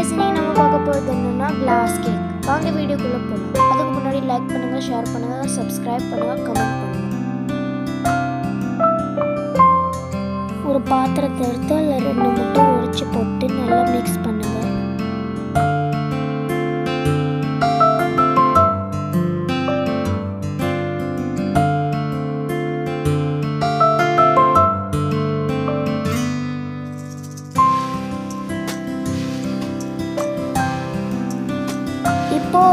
Guys இன்னைக்கு நம்ம பார்க்க போறது என்னன்னா கிளாஸ் கேக். வாங்க வீடியோக்குள்ள போலாம். அதுக்கு முன்னாடி லைக் பண்ணுங்க, ஷேர் பண்ணுங்க, சப்ஸ்கிரைப் பண்ணுங்க, கமெண்ட் பண்ணுங்க. ஒரு பாத்திரத்தை எடுத்து அதுல 2 முட்டை உடைச்சு போட்டு நல்லா மிக்ஸ் பண்ணுங்க.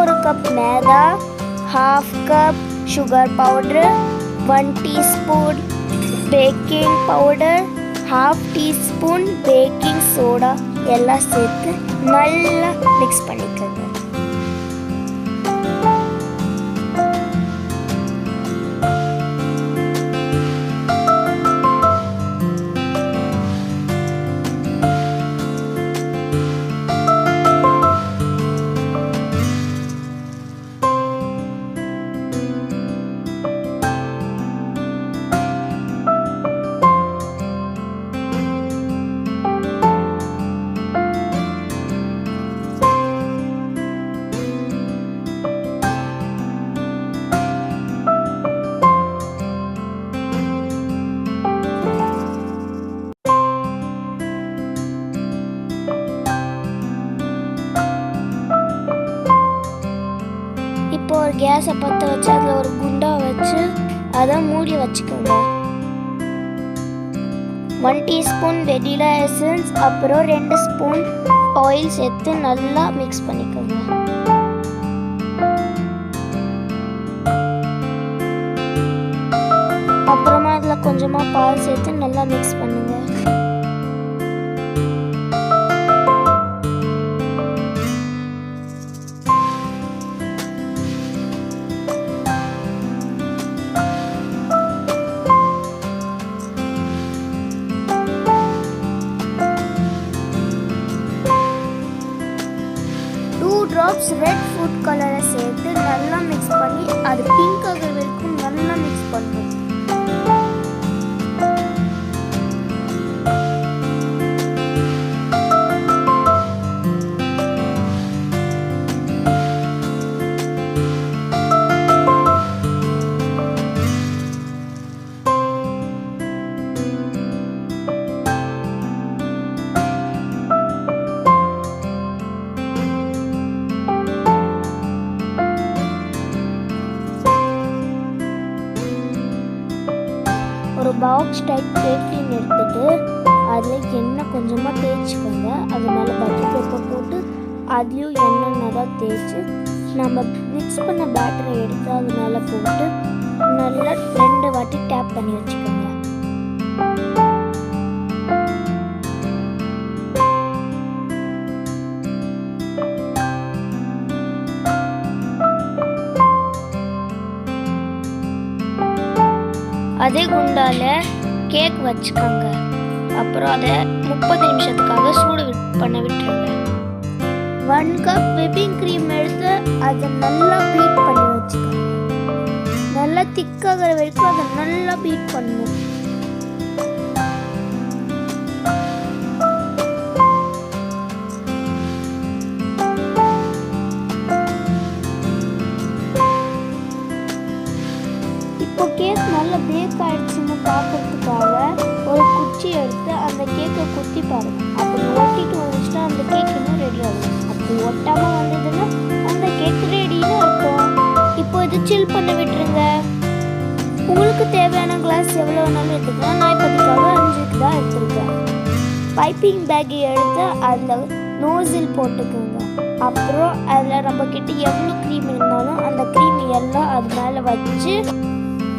ஒரு cup maida, half cup sugar powder, 1 teaspoon baking powder, half teaspoon baking soda எல்லாம் சேர்த்து நல்லா மிக்ஸ் பண்ணிக்கோங்க. இப்போ ஒரு கேஸை பற்ற வச்சு அதில் ஒரு குண்டா வச்சு அதை மூடி வச்சுக்கோங்க. 1 டீஸ்பூன் வெனிலா எசன்ஸ் அப்புறம் 2 ஸ்பூன் ஆயில் சேர்த்து நல்லா மிக்ஸ் பண்ணிக்கோங்க. அப்புறமா அதில் கொஞ்சமாக பால் சேர்த்து நல்லா மிக்ஸ் பண்ணுங்க. ड्रॉप्स रेड फूड कलर சேர்த்து நல்லா மிக்ஸ் பண்ணி அது பிங்க் ஆகுற வரைக்கும் நல்லா மிக்ஸ் பண்ணணும். ஒரு பாக்ஸ் டைப் கேக் டின் எடுத்துட்டு அதில் எண்ணெய் கொஞ்சமாக தேய்ச்சிக்கோங்க. அது மேலே பட்டர் பேப்பர் போட்டு அதுலேயும் எண்ணெய் நல்லா தேய்ச்சி நம்ம மிக்ஸ் பண்ண பேட்டரை எடுத்து அது மேலே போட்டு நல்லா 2 வாட்டி டேப் பண்ணி வச்சுக்கோங்க. அதே குண்டால கேக் வச்சுக்கோங்க. அப்புறம் அதை 30 நிமிஷத்துக்காக சூடு பண்ண விட்டுருங்க. 1 கப் விப்பிங் க்ரீம் எடுத்து அதை நல்லா பீட் பண்ணி வச்சுக்கோங்க. நல்லா திக்காகிற வரைக்கும் அதை நல்லா பீட் பண்ணணும். இப்போ கேக் நல்லா பேக் ஆயிடுச்சுன்னு பார்க்கறதுக்காக ஒரு குச்சி எடுத்து அந்த கேக்கை குத்தி பாருங்க. அப்படி ஒட்டிட்டு வந்துச்சுன்னா அந்த கேக் இன்னும் ரெடி ஆகும். அப்படி ஒட்டாமல் வந்ததுன்னா அந்த கேக் ரெடின்னு அர்த்தம். இப்போ இது சில் பண்ண விட்டுருங்க. உங்களுக்கு தேவையான கிளாஸ் எவ்வளோ வேணாலும் எடுத்துக்கலாம். நான் இப்போதுக்காக 5க்கு தான் எடுத்துருக்கேன். பைப்பிங் பேக் எடுத்து அதில் நோசில் போட்டுக்கோங்க. அப்புறம் அதில் நம்ம கிட்ட எவ்வளோ க்ரீம் இருந்தாலும் அந்த க்ரீம் எல்லாம் அது மேலே வச்சு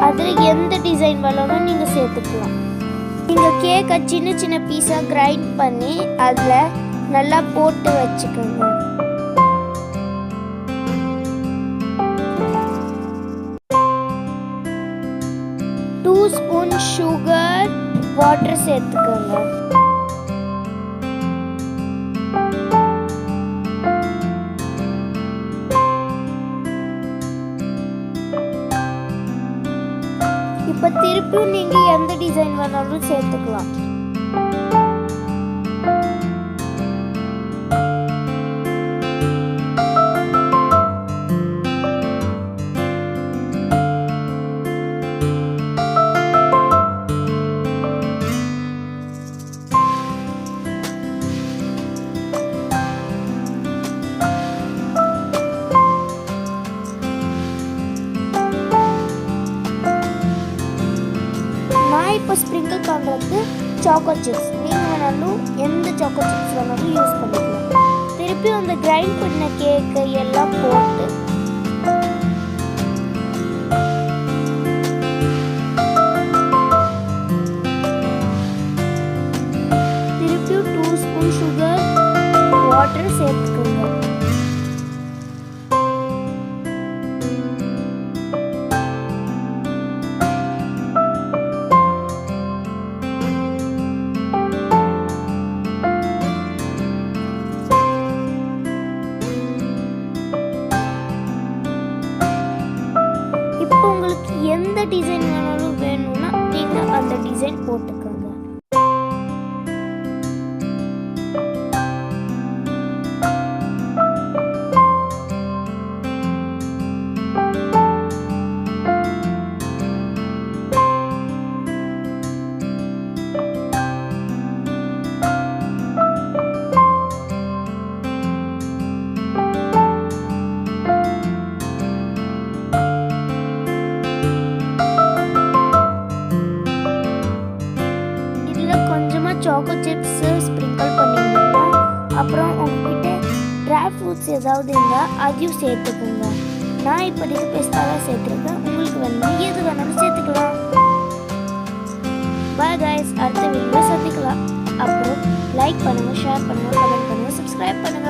அதில் எந்த டிசைன் வேணாலும் நீங்கள் சேர்த்துக்கலாம். நீங்கள் கேக்கை சின்ன சின்ன பீஸாக கிரைண்ட் பண்ணி அதில் நல்லா போட்டு வச்சுக்கோங்க. டூ ஸ்பூன் சுகர் வாட்டர் சேர்த்துக்கோங்க. இப்போ திருப்பியும் நீங்கள் எந்த டிசைன் வேணாலும் சேர்த்துக்கலாம். நான் இப்போ ஸ்ப்ரிங்கிள் பண்ணுறதுக்கு சாக்கோ சிப்ஸ், நீங்கள் வேணாலும் எந்த சாக்கோ சிப்ஸ் வேணாலும் யூஸ் பண்ணிக்கலாம். திருப்பி அந்த கிரைண்ட் பண்ண கேக்கை எல்லாம் போட்டு திருப்பி 2 ஸ்பூன் சுகர் வாட்டர் சேர்த்துக்கோங்க. இப்போ உங்களுக்கு எந்த டிசைன் வேணாலும் வேணும்னா நீங்கள் அந்த டிசைன் போட்டுக்கோங்க. சாக்கோ சிப்ஸ் ஸ்ப்ரிங்கிள் பண்ணிங்கன்னா அப்புறம் உங்ககிட்ட ட்ரை ஃப்ரூட்ஸ் ஏதாவது இருந்தால் அதையும் சேர்த்துக்கோங்க. நான் இப்போதைக்கு பெஸ்ட்டாக சேர்த்துருக்கேன். உங்களுக்கு வேணும்னா எது வேணாலும் சேர்த்துக்கலாம். பாய் கைஸ், அடுத்த வீடியோவில் சந்திக்கலாம். அப்புறம் லைக் பண்ணுங்கள், ஷேர் பண்ணுங்கள், கமெண்ட் பண்ணுங்கள், சப்ஸ்கிரைப் பண்ணுங்கள்.